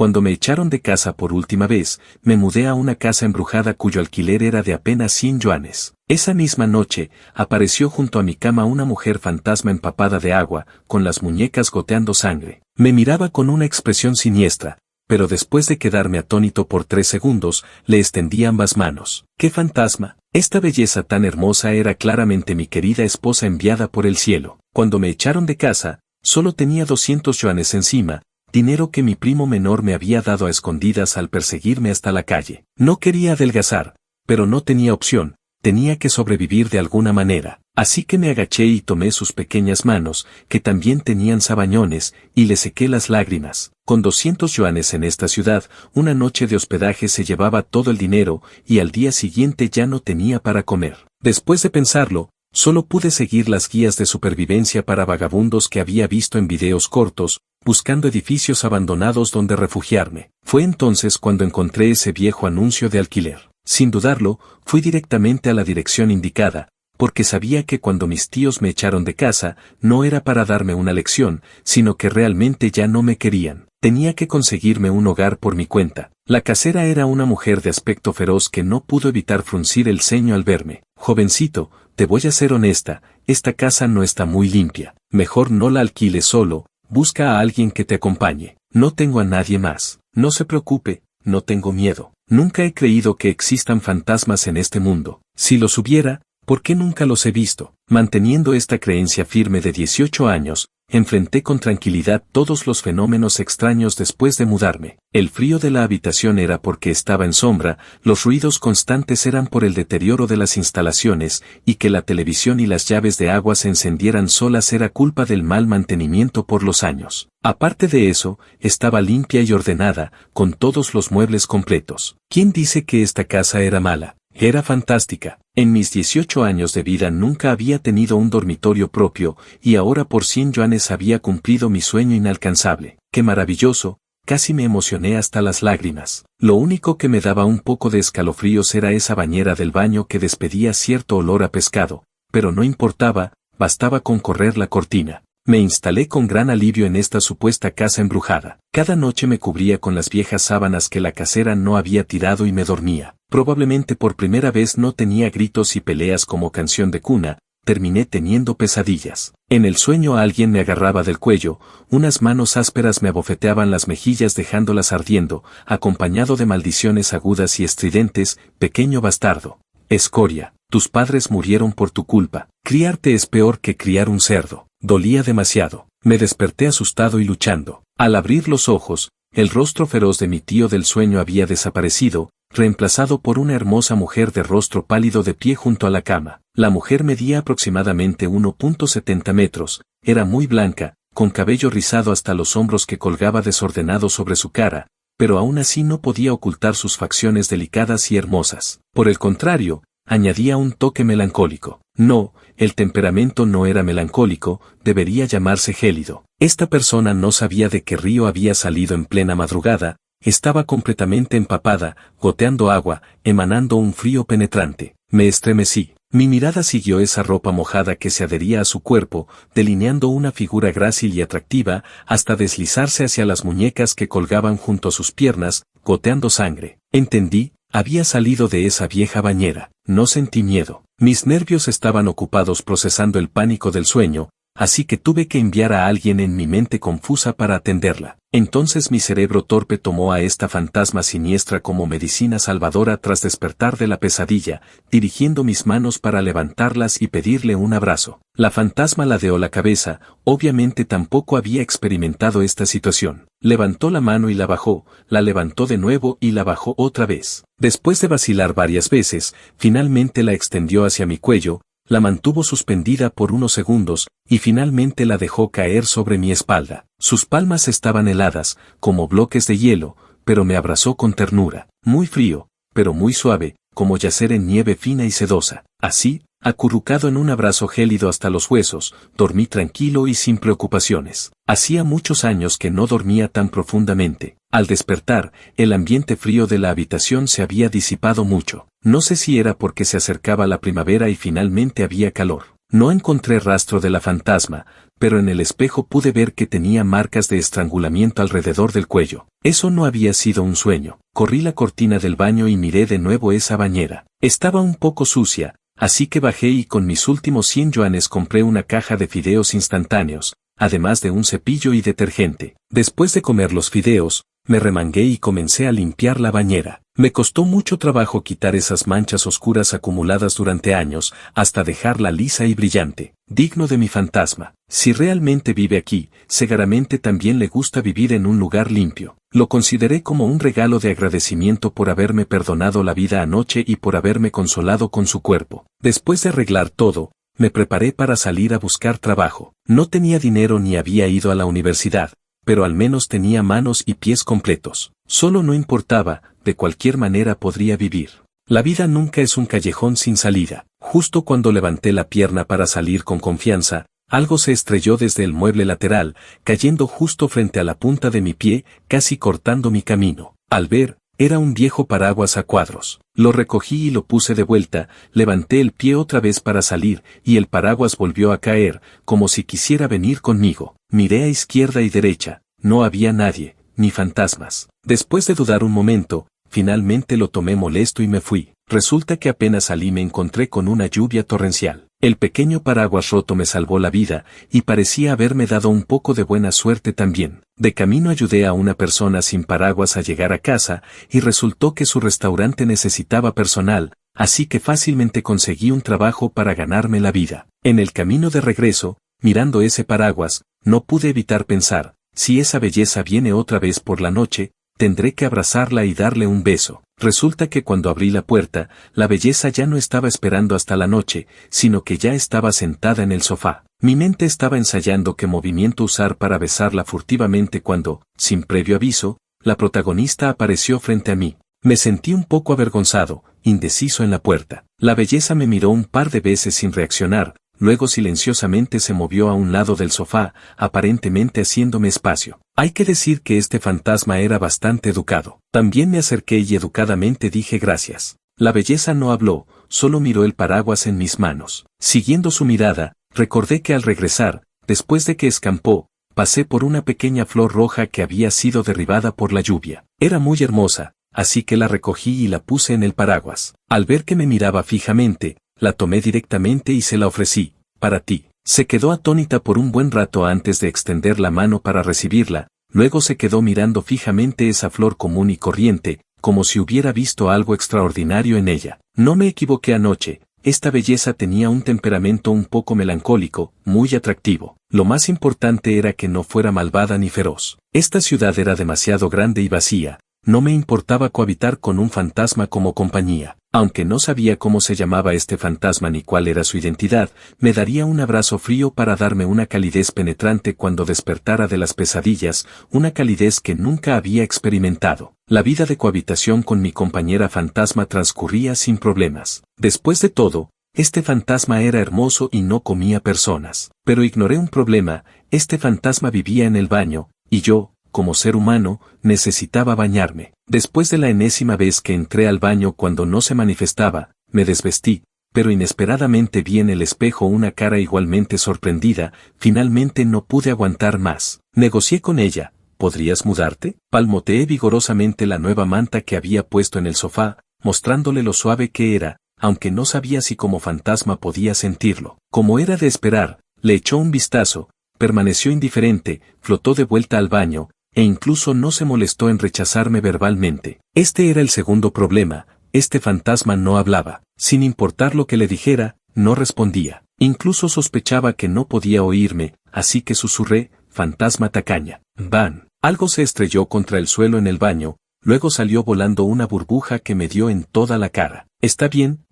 Cuando me echaron de casa por última vez, me mudé a una casa embrujada cuyo alquiler era de apenas 100 yuanes. Esa misma noche, apareció junto a mi cama una mujer fantasma empapada de agua, con las muñecas goteando sangre. Me miraba con una expresión siniestra, pero después de quedarme atónito por 3 segundos, le extendí ambas manos. ¡Qué fantasma! Esta belleza tan hermosa era claramente mi querida esposa enviada por el cielo. Cuando me echaron de casa, solo tenía 200 yuanes encima, dinero que mi primo menor me había dado a escondidas al perseguirme hasta la calle. No quería adelgazar, pero no tenía opción, tenía que sobrevivir de alguna manera. Así que me agaché y tomé sus pequeñas manos, que también tenían sabañones, y le sequé las lágrimas. Con 200 yuanes en esta ciudad, una noche de hospedaje se llevaba todo el dinero, y al día siguiente ya no tenía para comer. Después de pensarlo, solo pude seguir las guías de supervivencia para vagabundos que había visto en videos cortos, buscando edificios abandonados donde refugiarme. Fue entonces cuando encontré ese viejo anuncio de alquiler. Sin dudarlo, fui directamente a la dirección indicada, porque sabía que cuando mis tíos me echaron de casa, no era para darme una lección, sino que realmente ya no me querían. Tenía que conseguirme un hogar por mi cuenta. La casera era una mujer de aspecto feroz que no pudo evitar fruncir el ceño al verme. Jovencito, te voy a ser honesta, esta casa no está muy limpia. Mejor no la alquiles solo, busca a alguien que te acompañe. No tengo a nadie más. No se preocupe, no tengo miedo. Nunca he creído que existan fantasmas en este mundo. Si los hubiera, ¿por qué nunca los he visto? Manteniendo esta creencia firme de 18 años, enfrenté con tranquilidad todos los fenómenos extraños después de mudarme. El frío de la habitación era porque estaba en sombra, los ruidos constantes eran por el deterioro de las instalaciones, y que la televisión y las llaves de agua se encendieran solas era culpa del mal mantenimiento por los años. Aparte de eso, estaba limpia y ordenada, con todos los muebles completos. ¿Quién dice que esta casa era mala? Era fantástica. En mis 18 años de vida nunca había tenido un dormitorio propio, y ahora por 100 yuanes había cumplido mi sueño inalcanzable. ¡Qué maravilloso! Casi me emocioné hasta las lágrimas. Lo único que me daba un poco de escalofríos era esa bañera del baño que despedía cierto olor a pescado, pero no importaba, bastaba con correr la cortina. Me instalé con gran alivio en esta supuesta casa embrujada. Cada noche me cubría con las viejas sábanas que la casera no había tirado y me dormía. Probablemente por primera vez no tenía gritos y peleas como canción de cuna, terminé teniendo pesadillas. En el sueño alguien me agarraba del cuello, unas manos ásperas me abofeteaban las mejillas dejándolas ardiendo, acompañado de maldiciones agudas y estridentes: pequeño bastardo, escoria, tus padres murieron por tu culpa, criarte es peor que criar un cerdo. Dolía demasiado. Me desperté asustado y luchando. Al abrir los ojos, el rostro feroz de mi tío del sueño había desaparecido, reemplazado por una hermosa mujer de rostro pálido de pie junto a la cama. La mujer medía aproximadamente 1,70 metros, era muy blanca, con cabello rizado hasta los hombros que colgaba desordenado sobre su cara, pero aún así no podía ocultar sus facciones delicadas y hermosas. Por el contrario, añadía un toque melancólico. No, el temperamento no era melancólico, debería llamarse gélido. Esta persona no sabía de qué río había salido en plena madrugada, estaba completamente empapada, goteando agua, emanando un frío penetrante. Me estremecí. Mi mirada siguió esa ropa mojada que se adhería a su cuerpo, delineando una figura grácil y atractiva, hasta deslizarse hacia las muñecas que colgaban junto a sus piernas, goteando sangre. Entendí, había salido de esa vieja bañera. No sentí miedo. Mis nervios estaban ocupados procesando el pánico del sueño, así que tuve que enviar a alguien en mi mente confusa para atenderla. Entonces mi cerebro torpe tomó a esta fantasma siniestra como medicina salvadora tras despertar de la pesadilla, dirigiendo mis manos para levantarlas y pedirle un abrazo. La fantasma ladeó la cabeza, obviamente tampoco había experimentado esta situación. Levantó la mano y la bajó, la levantó de nuevo y la bajó otra vez. Después de vacilar varias veces, finalmente la extendió hacia mi cuello, la mantuvo suspendida por unos segundos, y finalmente la dejó caer sobre mi espalda. Sus palmas estaban heladas, como bloques de hielo, pero me abrazó con ternura. Muy frío, pero muy suave, como yacer en nieve fina y sedosa. Así, acurrucado en un abrazo gélido hasta los huesos, dormí tranquilo y sin preocupaciones. Hacía muchos años que no dormía tan profundamente. Al despertar, el ambiente frío de la habitación se había disipado mucho. No sé si era porque se acercaba la primavera y finalmente había calor. No encontré rastro de la fantasma, pero en el espejo pude ver que tenía marcas de estrangulamiento alrededor del cuello. Eso no había sido un sueño. Corrí la cortina del baño y miré de nuevo esa bañera. Estaba un poco sucia, así que bajé y con mis últimos 100 yuanes compré una caja de fideos instantáneos, además de un cepillo y detergente. Después de comer los fideos, me remangué y comencé a limpiar la bañera. Me costó mucho trabajo quitar esas manchas oscuras acumuladas durante años, hasta dejarla lisa y brillante, digno de mi fantasma. Si realmente vive aquí, seguramente también le gusta vivir en un lugar limpio. Lo consideré como un regalo de agradecimiento por haberme perdonado la vida anoche y por haberme consolado con su cuerpo. Después de arreglar todo, me preparé para salir a buscar trabajo. No tenía dinero ni había ido a la universidad, pero al menos tenía manos y pies completos. Solo no importaba, de cualquier manera podría vivir. La vida nunca es un callejón sin salida. Justo cuando levanté la pierna para salir con confianza, algo se estrelló desde el mueble lateral, cayendo justo frente a la punta de mi pie, casi cortando mi camino. Al ver, era un viejo paraguas a cuadros. Lo recogí y lo puse de vuelta, levanté el pie otra vez para salir, y el paraguas volvió a caer, como si quisiera venir conmigo. Miré a izquierda y derecha, no había nadie, ni fantasmas. Después de dudar un momento, finalmente lo tomé molesto y me fui. Resulta que apenas salí me encontré con una lluvia torrencial. El pequeño paraguas roto me salvó la vida, y parecía haberme dado un poco de buena suerte también. De camino ayudé a una persona sin paraguas a llegar a casa, y resultó que su restaurante necesitaba personal, así que fácilmente conseguí un trabajo para ganarme la vida. En el camino de regreso, mirando ese paraguas, no pude evitar pensar, si esa belleza viene otra vez por la noche, tendré que abrazarla y darle un beso. Resulta que cuando abrí la puerta, la belleza ya no estaba esperando hasta la noche, sino que ya estaba sentada en el sofá. Mi mente estaba ensayando qué movimiento usar para besarla furtivamente cuando, sin previo aviso, la protagonista apareció frente a mí. Me sentí un poco avergonzado, indeciso en la puerta. La belleza me miró un par de veces sin reaccionar, luego silenciosamente se movió a un lado del sofá, aparentemente haciéndome espacio. Hay que decir que este fantasma era bastante educado. También me acerqué y educadamente dije gracias. La belleza no habló, solo miró el paraguas en mis manos. Siguiendo su mirada, recordé que al regresar, después de que escampó, pasé por una pequeña flor roja que había sido derribada por la lluvia. Era muy hermosa, así que la recogí y la puse en el paraguas. Al ver que me miraba fijamente, la tomé directamente y se la ofrecí. Para ti. Se quedó atónita por un buen rato antes de extender la mano para recibirla, luego se quedó mirando fijamente esa flor común y corriente, como si hubiera visto algo extraordinario en ella. No me equivoqué anoche, esta belleza tenía un temperamento un poco melancólico, muy atractivo. Lo más importante era que no fuera malvada ni feroz. Esta ciudad era demasiado grande y vacía. No me importaba cohabitar con un fantasma como compañía. Aunque no sabía cómo se llamaba este fantasma ni cuál era su identidad, me daría un abrazo frío para darme una calidez penetrante cuando despertara de las pesadillas, una calidez que nunca había experimentado. La vida de cohabitación con mi compañera fantasma transcurría sin problemas. Después de todo, este fantasma era hermoso y no comía personas. Pero ignoré un problema, este fantasma vivía en el baño, y yo, como ser humano, necesitaba bañarme. Después de la enésima vez que entré al baño cuando no se manifestaba, me desvestí, pero inesperadamente vi en el espejo una cara igualmente sorprendida, finalmente no pude aguantar más. Negocié con ella, ¿podrías mudarte? Palmoteé vigorosamente la nueva manta que había puesto en el sofá, mostrándole lo suave que era, aunque no sabía si como fantasma podía sentirlo. Como era de esperar, le echó un vistazo, permaneció indiferente, flotó de vuelta al baño, e incluso no se molestó en rechazarme verbalmente. Este era el segundo problema, este fantasma no hablaba. Sin importar lo que le dijera, no respondía. Incluso sospechaba que no podía oírme, así que susurré, fantasma tacaña. ¡Ban! Algo se estrelló contra el suelo en el baño, luego salió volando una burbuja que me dio en toda la cara. Está bien,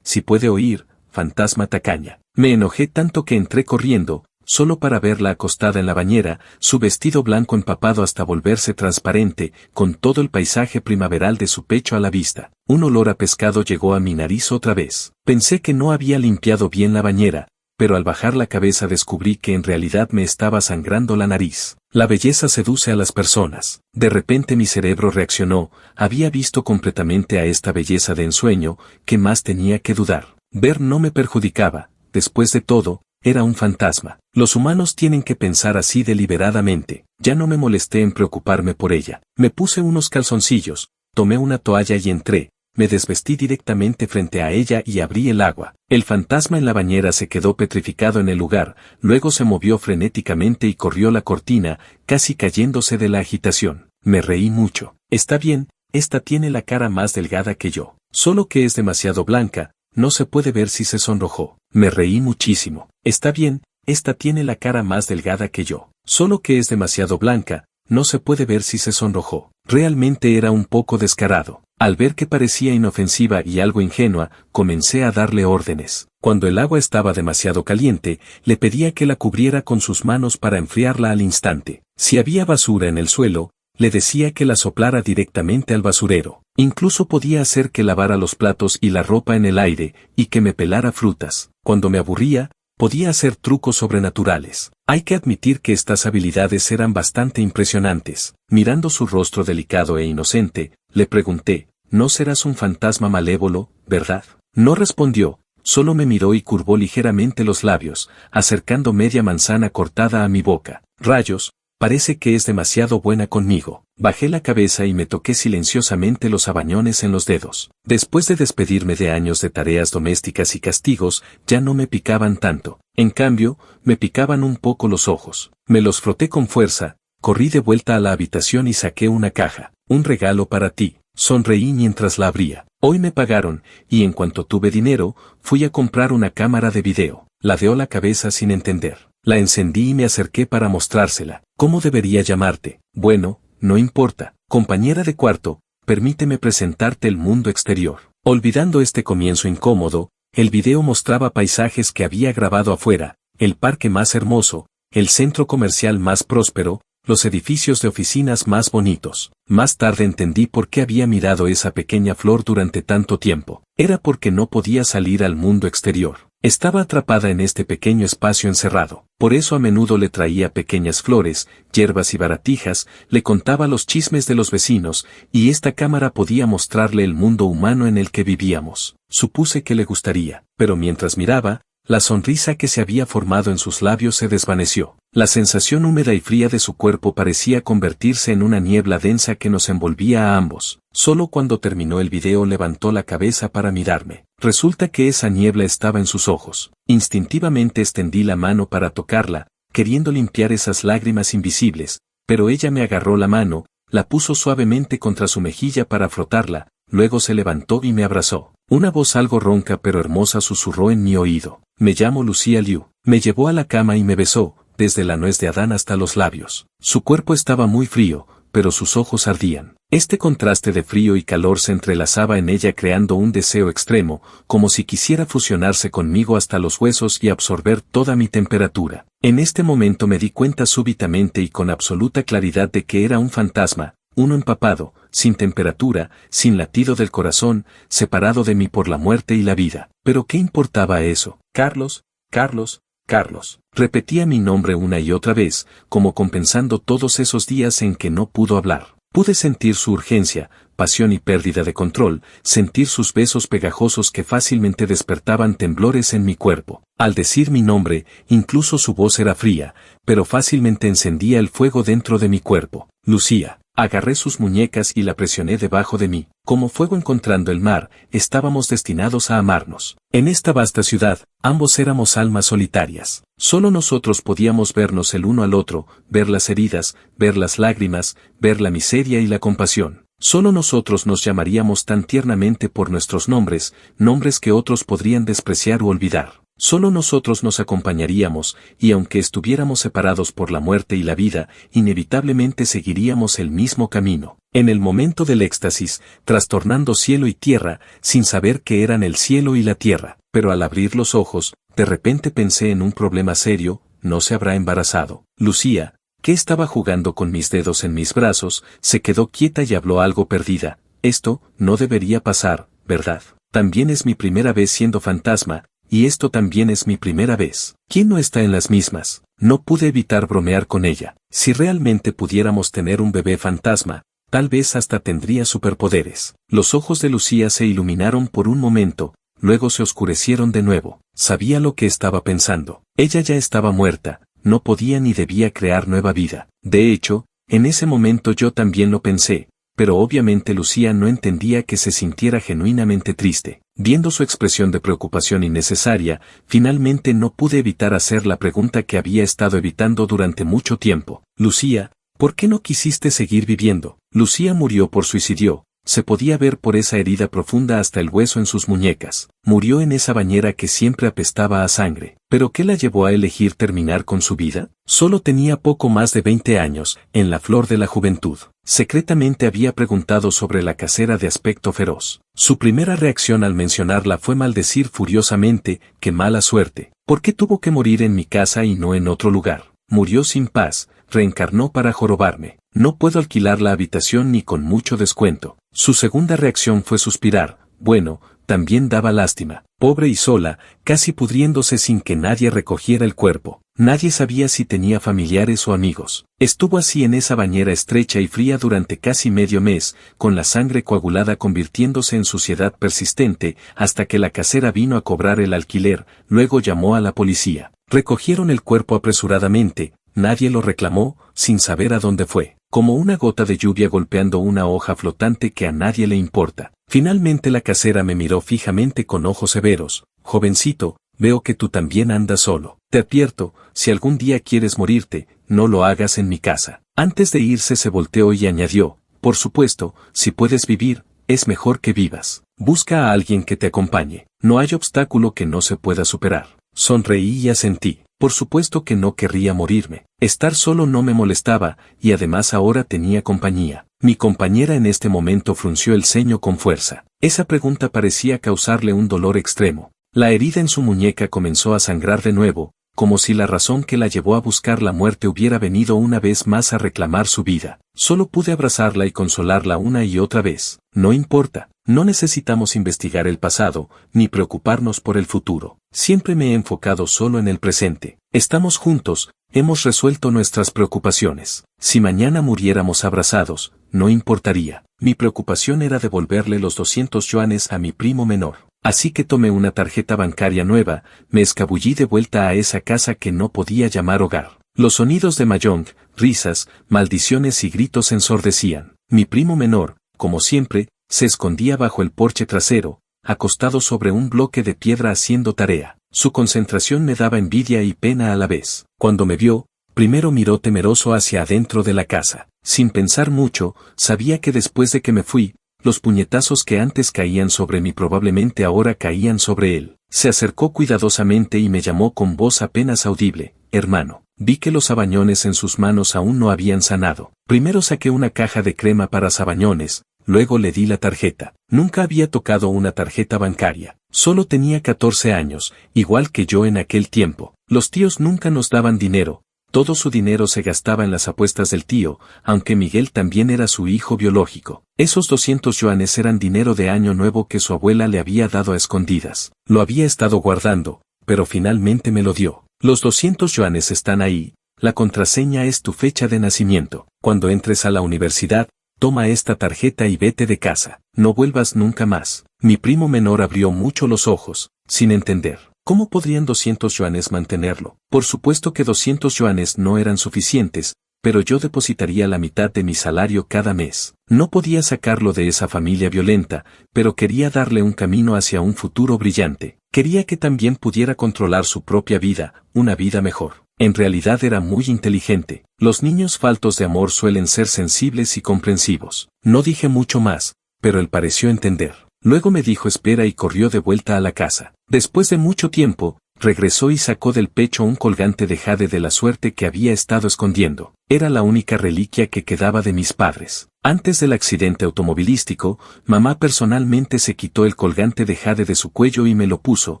si puede oír, fantasma tacaña. Me enojé tanto que entré corriendo, solo para verla acostada en la bañera, su vestido blanco empapado hasta volverse transparente, con todo el paisaje primaveral de su pecho a la vista. Un olor a pescado llegó a mi nariz otra vez. Pensé que no había limpiado bien la bañera, pero al bajar la cabeza descubrí que en realidad me estaba sangrando la nariz. La belleza seduce a las personas. De repente mi cerebro reaccionó, había visto completamente a esta belleza de ensueño, ¿qué más tenía que dudar? Ver no me perjudicaba. después de todo, era un fantasma. Los humanos tienen que pensar así deliberadamente. Ya no me molesté en preocuparme por ella. Me puse unos calzoncillos, tomé una toalla y entré. Me desvestí directamente frente a ella y abrí el agua. El fantasma en la bañera se quedó petrificado en el lugar, luego se movió frenéticamente y corrió la cortina, casi cayéndose de la agitación. Me reí mucho. Está bien, esta tiene la cara más delgada que yo. Solo que es demasiado blanca, no se puede ver si se sonrojó. Me reí muchísimo. Está bien, esta tiene la cara más delgada que yo. Solo que es demasiado blanca, no se puede ver si se sonrojó. Realmente era un poco descarado. Al ver que parecía inofensiva y algo ingenua, comencé a darle órdenes. Cuando el agua estaba demasiado caliente, le pedía que la cubriera con sus manos para enfriarla al instante. Si había basura en el suelo, le decía que la soplara directamente al basurero. Incluso podía hacer que lavara los platos y la ropa en el aire, y que me pelara frutas. Cuando me aburría, podía hacer trucos sobrenaturales. Hay que admitir que estas habilidades eran bastante impresionantes. Mirando su rostro delicado e inocente, le pregunté, «¿No serás un fantasma malévolo, verdad?» No respondió, solo me miró y curvó ligeramente los labios, acercando media manzana cortada a mi boca. «Rayos, parece que es demasiado buena conmigo». Bajé la cabeza y me toqué silenciosamente los abañones en los dedos. Después de despedirme de años de tareas domésticas y castigos, ya no me picaban tanto. En cambio, me picaban un poco los ojos. Me los froté con fuerza, corrí de vuelta a la habitación y saqué una caja. «Un regalo para ti», sonreí mientras la abría. Hoy me pagaron, y en cuanto tuve dinero, fui a comprar una cámara de video. Ladeó la cabeza sin entender. La encendí y me acerqué para mostrársela. «¿Cómo debería llamarte?» «Bueno, no importa, compañera de cuarto, permíteme presentarte el mundo exterior». Olvidando este comienzo incómodo, el video mostraba paisajes que había grabado afuera, el parque más hermoso, el centro comercial más próspero, los edificios de oficinas más bonitos. Más tarde entendí por qué había mirado esa pequeña flor durante tanto tiempo. Era porque no podía salir al mundo exterior. Estaba atrapada en este pequeño espacio encerrado. Por eso a menudo le traía pequeñas flores, hierbas y baratijas, le contaba los chismes de los vecinos, y esta cámara podía mostrarle el mundo humano en el que vivíamos. Supuse que le gustaría, pero mientras miraba, la sonrisa que se había formado en sus labios se desvaneció. La sensación húmeda y fría de su cuerpo parecía convertirse en una niebla densa que nos envolvía a ambos. Solo cuando terminó el video levantó la cabeza para mirarme. Resulta que esa niebla estaba en sus ojos. Instintivamente extendí la mano para tocarla, queriendo limpiar esas lágrimas invisibles, pero ella me agarró la mano, la puso suavemente contra su mejilla para frotarla, luego se levantó y me abrazó. Una voz algo ronca pero hermosa susurró en mi oído. «Me llamo Lucía Liu». Me llevó a la cama y me besó, desde la nuez de Adán hasta los labios. Su cuerpo estaba muy frío, pero sus ojos ardían. Este contraste de frío y calor se entrelazaba en ella creando un deseo extremo, como si quisiera fusionarse conmigo hasta los huesos y absorber toda mi temperatura. En este momento me di cuenta súbitamente y con absoluta claridad de que era un fantasma, uno empapado, sin temperatura, sin latido del corazón, separado de mí por la muerte y la vida. ¿Pero qué importaba eso? «Carlos, Carlos, Carlos». Repetía mi nombre una y otra vez, como compensando todos esos días en que no pudo hablar. Pude sentir su urgencia, pasión y pérdida de control, sentir sus besos pegajosos que fácilmente despertaban temblores en mi cuerpo. Al decir mi nombre, incluso su voz era fría, pero fácilmente encendía el fuego dentro de mi cuerpo. «Lucía». Agarré sus muñecas y la presioné debajo de mí. Como fuego encontrando el mar, estábamos destinados a amarnos. En esta vasta ciudad, ambos éramos almas solitarias. Solo nosotros podíamos vernos el uno al otro, ver las heridas, ver las lágrimas, ver la miseria y la compasión. Solo nosotros nos llamaríamos tan tiernamente por nuestros nombres, nombres que otros podrían despreciar u olvidar. Solo nosotros nos acompañaríamos, y aunque estuviéramos separados por la muerte y la vida, inevitablemente seguiríamos el mismo camino. En el momento del éxtasis, trastornando cielo y tierra, sin saber qué eran el cielo y la tierra. Pero al abrir los ojos, de repente pensé en un problema serio: ¿no se habrá embarazado? Lucía, que estaba jugando con mis dedos en mis brazos, se quedó quieta y habló algo perdida. «Esto no debería pasar, ¿verdad? También es mi primera vez siendo fantasma, y esto también es mi primera vez. ¿Quién no está en las mismas?». No pude evitar bromear con ella. Si realmente pudiéramos tener un bebé fantasma, tal vez hasta tendría superpoderes. Los ojos de Lucía se iluminaron por un momento, luego se oscurecieron de nuevo. Sabía lo que estaba pensando. Ella ya estaba muerta, no podía ni debía crear nueva vida. De hecho, en ese momento yo también lo pensé, pero obviamente Lucía no entendía que se sintiera genuinamente triste. Viendo su expresión de preocupación innecesaria, finalmente no pude evitar hacer la pregunta que había estado evitando durante mucho tiempo. Lucía, ¿por qué no quisiste seguir viviendo? Lucía murió por suicidio. Se podía ver por esa herida profunda hasta el hueso en sus muñecas. Murió en esa bañera que siempre apestaba a sangre. ¿Pero qué la llevó a elegir terminar con su vida? Solo tenía poco más de 20 años, en la flor de la juventud. Secretamente había preguntado sobre la casera de aspecto feroz. Su primera reacción al mencionarla fue maldecir furiosamente: ¡qué mala suerte! ¿Por qué tuvo que morir en mi casa y no en otro lugar? Murió sin paz, reencarnó para jorobarme. No puedo alquilar la habitación ni con mucho descuento. Su segunda reacción fue suspirar. Bueno, también daba lástima. Pobre y sola, casi pudriéndose sin que nadie recogiera el cuerpo. Nadie sabía si tenía familiares o amigos. Estuvo así en esa bañera estrecha y fría durante casi medio mes, con la sangre coagulada convirtiéndose en suciedad persistente, hasta que la casera vino a cobrar el alquiler, luego llamó a la policía. Recogieron el cuerpo apresuradamente, nadie lo reclamó, sin saber a dónde fue. Como una gota de lluvia golpeando una hoja flotante que a nadie le importa. Finalmente la casera me miró fijamente con ojos severos. Jovencito, veo que tú también andas solo. Te advierto, si algún día quieres morirte, no lo hagas en mi casa. Antes de irse se volteó y añadió: por supuesto, si puedes vivir, es mejor que vivas. Busca a alguien que te acompañe. No hay obstáculo que no se pueda superar. Sonreí y asentí. Por supuesto que no querría morirme. Estar solo no me molestaba, y además ahora tenía compañía. Mi compañera en este momento frunció el ceño con fuerza. Esa pregunta parecía causarle un dolor extremo. La herida en su muñeca comenzó a sangrar de nuevo, como si la razón que la llevó a buscar la muerte hubiera venido una vez más a reclamar su vida. Solo pude abrazarla y consolarla una y otra vez. No importa, no necesitamos investigar el pasado, ni preocuparnos por el futuro. Siempre me he enfocado solo en el presente. Estamos juntos, hemos resuelto nuestras preocupaciones. Si mañana muriéramos abrazados, no importaría. Mi preocupación era devolverle los 200 yuanes a mi primo menor. Así que tomé una tarjeta bancaria nueva, me escabullí de vuelta a esa casa que no podía llamar hogar. Los sonidos de mahjong, risas, maldiciones y gritos ensordecían. Mi primo menor, como siempre, se escondía bajo el porche trasero, acostado sobre un bloque de piedra haciendo tarea. Su concentración me daba envidia y pena a la vez. Cuando me vio, primero miró temeroso hacia adentro de la casa. Sin pensar mucho, sabía que después de que me fui, los puñetazos que antes caían sobre mí probablemente ahora caían sobre él. Se acercó cuidadosamente y me llamó con voz apenas audible: hermano. Vi que los sabañones en sus manos aún no habían sanado. Primero saqué una caja de crema para sabañones, luego le di la tarjeta. Nunca había tocado una tarjeta bancaria. Solo tenía 14 años, igual que yo en aquel tiempo. Los tíos nunca nos daban dinero. Todo su dinero se gastaba en las apuestas del tío, aunque Miguel también era su hijo biológico. Esos 200 yuanes eran dinero de año nuevo que su abuela le había dado a escondidas. Lo había estado guardando, pero finalmente me lo dio. Los 200 yuanes están ahí, la contraseña es tu fecha de nacimiento. Cuando entres a la universidad, toma esta tarjeta y vete de casa. No vuelvas nunca más. Mi primo menor abrió mucho los ojos, sin entender. ¿Cómo podrían 200 yuanes mantenerlo? Por supuesto que 200 yuanes no eran suficientes, pero yo depositaría la mitad de mi salario cada mes. No podía sacarlo de esa familia violenta, pero quería darle un camino hacia un futuro brillante. Quería que también pudiera controlar su propia vida, una vida mejor. En realidad era muy inteligente. Los niños faltos de amor suelen ser sensibles y comprensivos. No dije mucho más, pero él pareció entender. Luego me dijo espera y corrió de vuelta a la casa. Después de mucho tiempo, regresó y sacó del pecho un colgante de jade de la suerte que había estado escondiendo. Era la única reliquia que quedaba de mis padres. Antes del accidente automovilístico, mamá personalmente se quitó el colgante de jade de su cuello y me lo puso,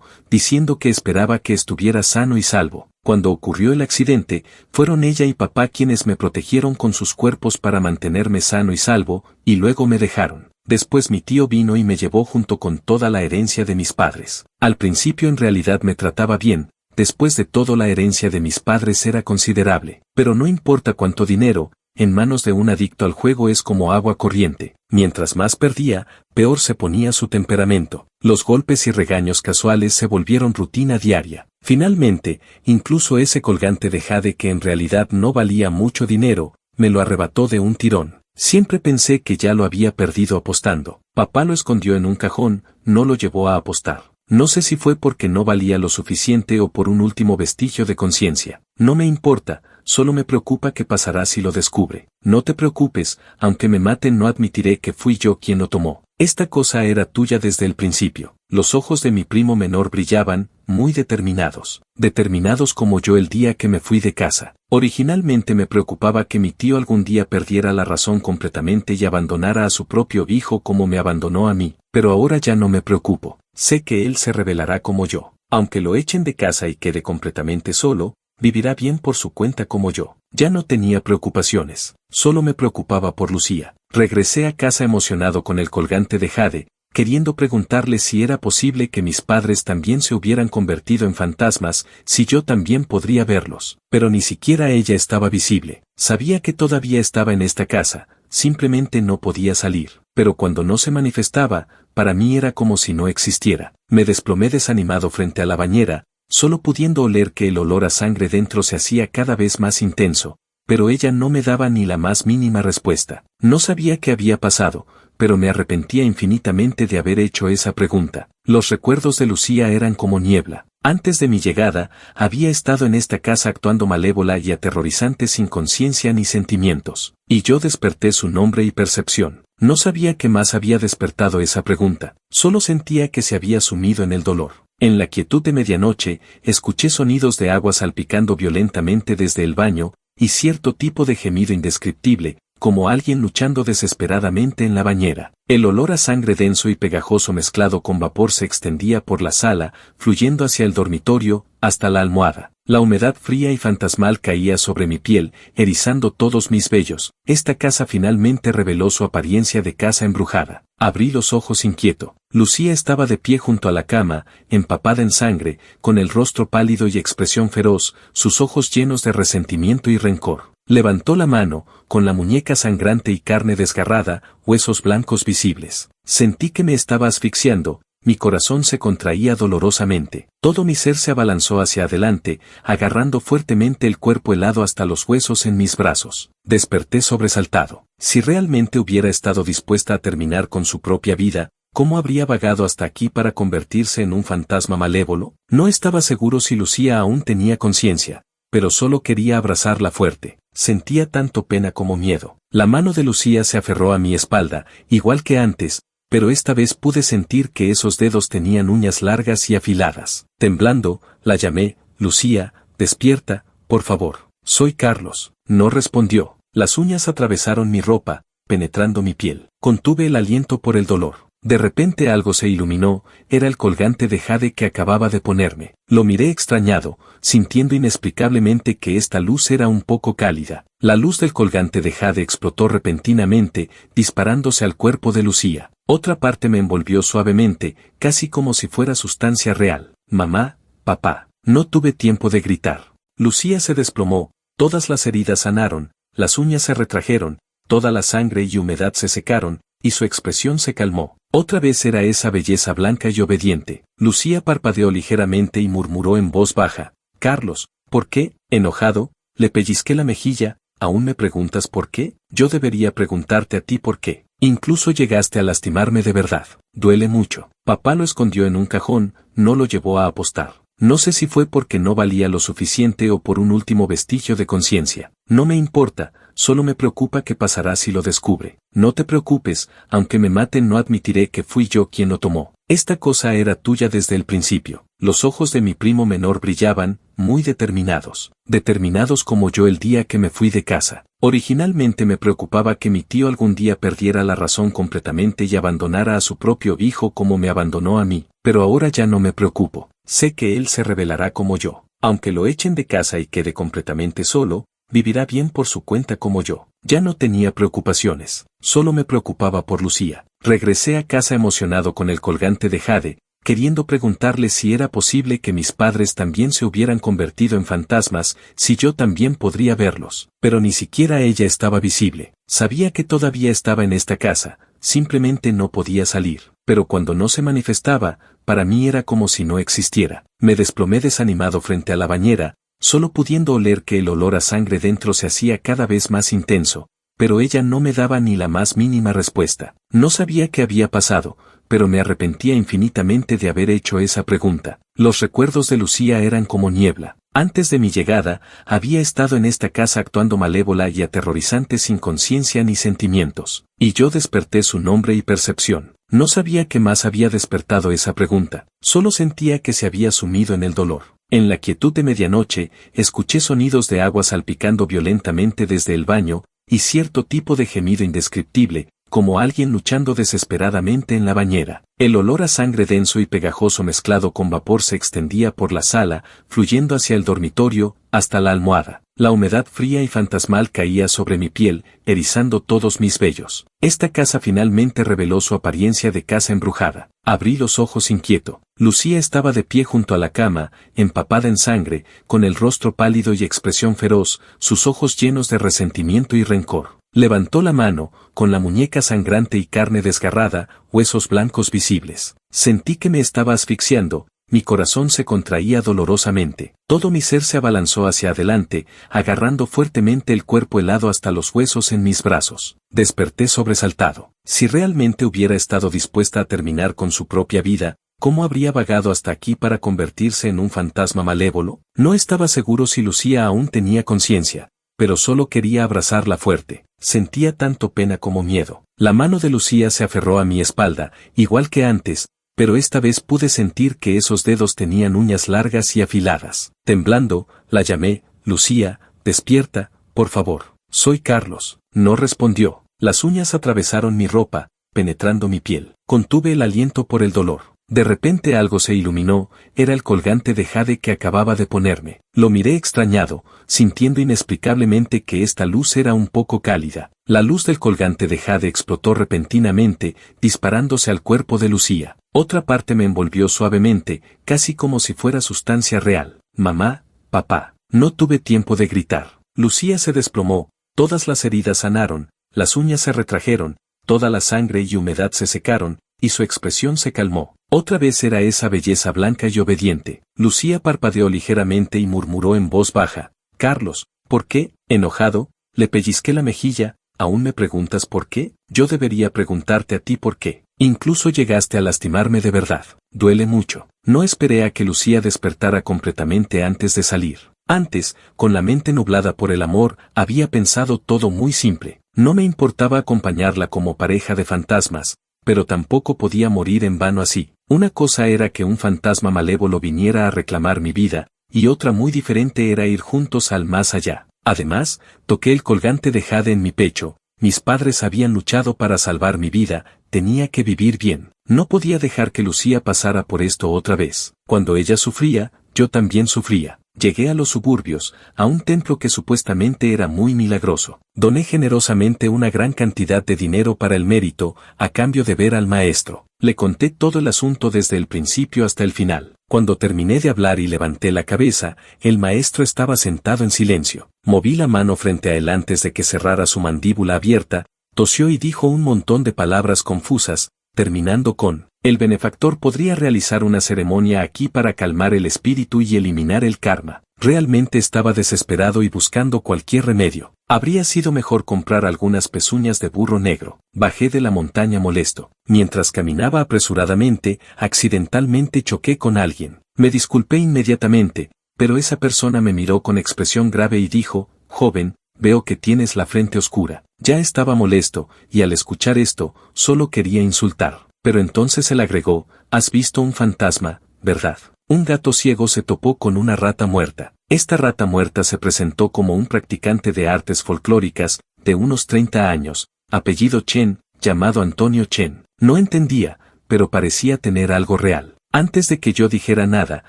diciendo que esperaba que estuviera sano y salvo. Cuando ocurrió el accidente, fueron ella y papá quienes me protegieron con sus cuerpos para mantenerme sano y salvo, y luego me dejaron. Después mi tío vino y me llevó junto con toda la herencia de mis padres. Al principio en realidad me trataba bien, después de todo la herencia de mis padres era considerable. Pero no importa cuánto dinero, en manos de un adicto al juego es como agua corriente. Mientras más perdía, peor se ponía su temperamento. Los golpes y regaños casuales se volvieron rutina diaria. Finalmente, incluso ese colgante de jade que en realidad no valía mucho dinero, me lo arrebató de un tirón. Siempre pensé que ya lo había perdido apostando. Papá lo escondió en un cajón, no lo llevó a apostar. No sé si fue porque no valía lo suficiente o por un último vestigio de conciencia. No me importa, solo me preocupa qué pasará si lo descubre. No te preocupes, aunque me maten no admitiré que fui yo quien lo tomó. Esta cosa era tuya desde el principio. Los ojos de mi primo menor brillaban, muy determinados. Determinados como yo el día que me fui de casa. Originalmente me preocupaba que mi tío algún día perdiera la razón completamente y abandonara a su propio hijo como me abandonó a mí. Pero ahora ya no me preocupo. Sé que él se rebelará como yo. Aunque lo echen de casa y quede completamente solo, vivirá bien por su cuenta como yo. Ya no tenía preocupaciones. Solo me preocupaba por Lucía. Regresé a casa emocionado con el colgante de jade, queriendo preguntarle si era posible que mis padres también se hubieran convertido en fantasmas, si yo también podría verlos. Pero ni siquiera ella estaba visible. Sabía que todavía estaba en esta casa, simplemente no podía salir. Pero cuando no se manifestaba, para mí era como si no existiera. Me desplomé desanimado frente a la bañera, solo pudiendo oler que el olor a sangre dentro se hacía cada vez más intenso, pero ella no me daba ni la más mínima respuesta. No sabía qué había pasado, pero me arrepentía infinitamente de haber hecho esa pregunta. Los recuerdos de Lucía eran como niebla. Antes de mi llegada, había estado en esta casa actuando malévola y aterrorizante sin conciencia ni sentimientos. Y yo desperté su nombre y percepción. No sabía qué más había despertado esa pregunta. Solo sentía que se había sumido en el dolor. En la quietud de medianoche, escuché sonidos de agua salpicando violentamente desde el baño, y cierto tipo de gemido indescriptible, como alguien luchando desesperadamente en la bañera. El olor a sangre denso y pegajoso mezclado con vapor se extendía por la sala, fluyendo hacia el dormitorio, hasta la almohada. La humedad fría y fantasmal caía sobre mi piel, erizando todos mis vellos. Esta casa finalmente reveló su apariencia de casa embrujada. Abrí los ojos inquieto. Lucía estaba de pie junto a la cama, empapada en sangre, con el rostro pálido y expresión feroz, sus ojos llenos de resentimiento y rencor. Levantó la mano, con la muñeca sangrante y carne desgarrada, huesos blancos visibles. Sentí que me estaba asfixiando, mi corazón se contraía dolorosamente. Todo mi ser se abalanzó hacia adelante, agarrando fuertemente el cuerpo helado hasta los huesos en mis brazos. Desperté sobresaltado. Si realmente hubiera estado dispuesta a terminar con su propia vida, ¿cómo habría vagado hasta aquí para convertirse en un fantasma malévolo? No estaba seguro si Lucía aún tenía conciencia, pero solo quería abrazarla fuerte. Sentía tanto pena como miedo. La mano de Lucía se aferró a mi espalda, igual que antes, pero esta vez pude sentir que esos dedos tenían uñas largas y afiladas. Temblando, la llamé: Lucía, despierta, por favor. Soy Carlos. No respondió. Las uñas atravesaron mi ropa, penetrando mi piel. Contuve el aliento por el dolor. De repente algo se iluminó, era el colgante de jade que acababa de ponerme. Lo miré extrañado, sintiendo inexplicablemente que esta luz era un poco cálida. La luz del colgante de jade explotó repentinamente, disparándose al cuerpo de Lucía. Otra parte me envolvió suavemente, casi como si fuera sustancia real. Mamá, papá. No tuve tiempo de gritar. Lucía se desplomó, todas las heridas sanaron, las uñas se retrajeron, toda la sangre y humedad se secaron, y su expresión se calmó. Otra vez era esa belleza blanca y obediente. Lucía parpadeó ligeramente y murmuró en voz baja: Carlos, ¿por qué? Enojado, le pellizqué la mejilla. ¿Aún me preguntas por qué? Yo debería preguntarte a ti por qué. Incluso llegaste a lastimarme de verdad. Duele mucho. Papá lo escondió en un cajón, no lo llevó a apostar. No sé si fue porque no valía lo suficiente o por un último vestigio de conciencia. No me importa, solo me preocupa qué pasará si lo descubre. No te preocupes, aunque me maten no admitiré que fui yo quien lo tomó. Esta cosa era tuya desde el principio. Los ojos de mi primo menor brillaban, muy determinados. Determinados como yo el día que me fui de casa. Originalmente me preocupaba que mi tío algún día perdiera la razón completamente y abandonara a su propio hijo como me abandonó a mí. Pero ahora ya no me preocupo. Sé que él se rebelará como yo. Aunque lo echen de casa y quede completamente solo, vivirá bien por su cuenta como yo. Ya no tenía preocupaciones. Solo me preocupaba por Lucía. Regresé a casa emocionado con el colgante de jade, queriendo preguntarle si era posible que mis padres también se hubieran convertido en fantasmas, si yo también podría verlos. Pero ni siquiera ella estaba visible. Sabía que todavía estaba en esta casa, simplemente no podía salir. Pero cuando no se manifestaba, para mí era como si no existiera. Me desplomé desanimado frente a la bañera, solo pudiendo oler que el olor a sangre dentro se hacía cada vez más intenso, pero ella no me daba ni la más mínima respuesta. No sabía qué había pasado, pero me arrepentía infinitamente de haber hecho esa pregunta. Los recuerdos de Lucía eran como niebla. Antes de mi llegada, había estado en esta casa actuando malévola y aterrorizante sin conciencia ni sentimientos, y yo desperté su nombre y percepción. No sabía qué más había despertado esa pregunta, solo sentía que se había sumido en el dolor. En la quietud de medianoche, escuché sonidos de agua salpicando violentamente desde el baño, y cierto tipo de gemido indescriptible, como alguien luchando desesperadamente en la bañera. El olor a sangre denso y pegajoso mezclado con vapor se extendía por la sala, fluyendo hacia el dormitorio, hasta la almohada. La humedad fría y fantasmal caía sobre mi piel, erizando todos mis vellos. Esta casa finalmente reveló su apariencia de casa embrujada. Abrí los ojos inquieto. Lucía estaba de pie junto a la cama, empapada en sangre, con el rostro pálido y expresión feroz, sus ojos llenos de resentimiento y rencor. Levantó la mano, con la muñeca sangrante y carne desgarrada, huesos blancos visibles. Sentí que me estaba asfixiando, mi corazón se contraía dolorosamente. Todo mi ser se abalanzó hacia adelante, agarrando fuertemente el cuerpo helado hasta los huesos en mis brazos. Desperté sobresaltado. Si realmente hubiera estado dispuesta a terminar con su propia vida, ¿cómo habría vagado hasta aquí para convertirse en un fantasma malévolo? No estaba seguro si Lucía aún tenía conciencia, pero solo quería abrazarla fuerte. Sentía tanto pena como miedo. La mano de Lucía se aferró a mi espalda, igual que antes, pero esta vez pude sentir que esos dedos tenían uñas largas y afiladas. Temblando, la llamé: Lucía, despierta, por favor. Soy Carlos. No respondió. Las uñas atravesaron mi ropa, penetrando mi piel. Contuve el aliento por el dolor. De repente algo se iluminó, era el colgante de jade que acababa de ponerme. Lo miré extrañado, sintiendo inexplicablemente que esta luz era un poco cálida. La luz del colgante de jade explotó repentinamente, disparándose al cuerpo de Lucía. Otra parte me envolvió suavemente, casi como si fuera sustancia real. Mamá, papá. No tuve tiempo de gritar. Lucía se desplomó, todas las heridas sanaron, las uñas se retrajeron, toda la sangre y humedad se secaron, y su expresión se calmó. Otra vez era esa belleza blanca y obediente. Lucía parpadeó ligeramente y murmuró en voz baja: Carlos, ¿por qué? Enojado, le pellizqué la mejilla. ¿Aún me preguntas por qué? Yo debería preguntarte a ti por qué. Incluso llegaste a lastimarme de verdad. Duele mucho. No esperé a que Lucía despertara completamente antes de salir. Antes, con la mente nublada por el amor, había pensado todo muy simple. No me importaba acompañarla como pareja de fantasmas, pero tampoco podía morir en vano así. Una cosa era que un fantasma malévolo viniera a reclamar mi vida, y otra muy diferente era ir juntos al más allá. Además, toqué el colgante de jade en mi pecho. Mis padres habían luchado para salvar mi vida, tenía que vivir bien. No podía dejar que Lucía pasara por esto otra vez. Cuando ella sufría, yo también sufría. Llegué a los suburbios, a un templo que supuestamente era muy milagroso. Doné generosamente una gran cantidad de dinero para el mérito, a cambio de ver al maestro. Le conté todo el asunto desde el principio hasta el final. Cuando terminé de hablar y levanté la cabeza, el maestro estaba sentado en silencio. Moví la mano frente a él antes de que cerrara su mandíbula abierta, tosió y dijo un montón de palabras confusas, terminando con: el benefactor podría realizar una ceremonia aquí para calmar el espíritu y eliminar el karma. Realmente estaba desesperado y buscando cualquier remedio. Habría sido mejor comprar algunas pezuñas de burro negro. Bajé de la montaña molesto. Mientras caminaba apresuradamente, accidentalmente choqué con alguien. Me disculpé inmediatamente, pero esa persona me miró con expresión grave y dijo: joven, veo que tienes la frente oscura. Ya estaba molesto, y al escuchar esto, solo quería insultar. Pero entonces él agregó: has visto un fantasma, ¿verdad? Un gato ciego se topó con una rata muerta. Esta rata muerta se presentó como un practicante de artes folclóricas, de unos 30 años, apellido Chen, llamado Antonio Chen. No entendía, pero parecía tener algo real. Antes de que yo dijera nada,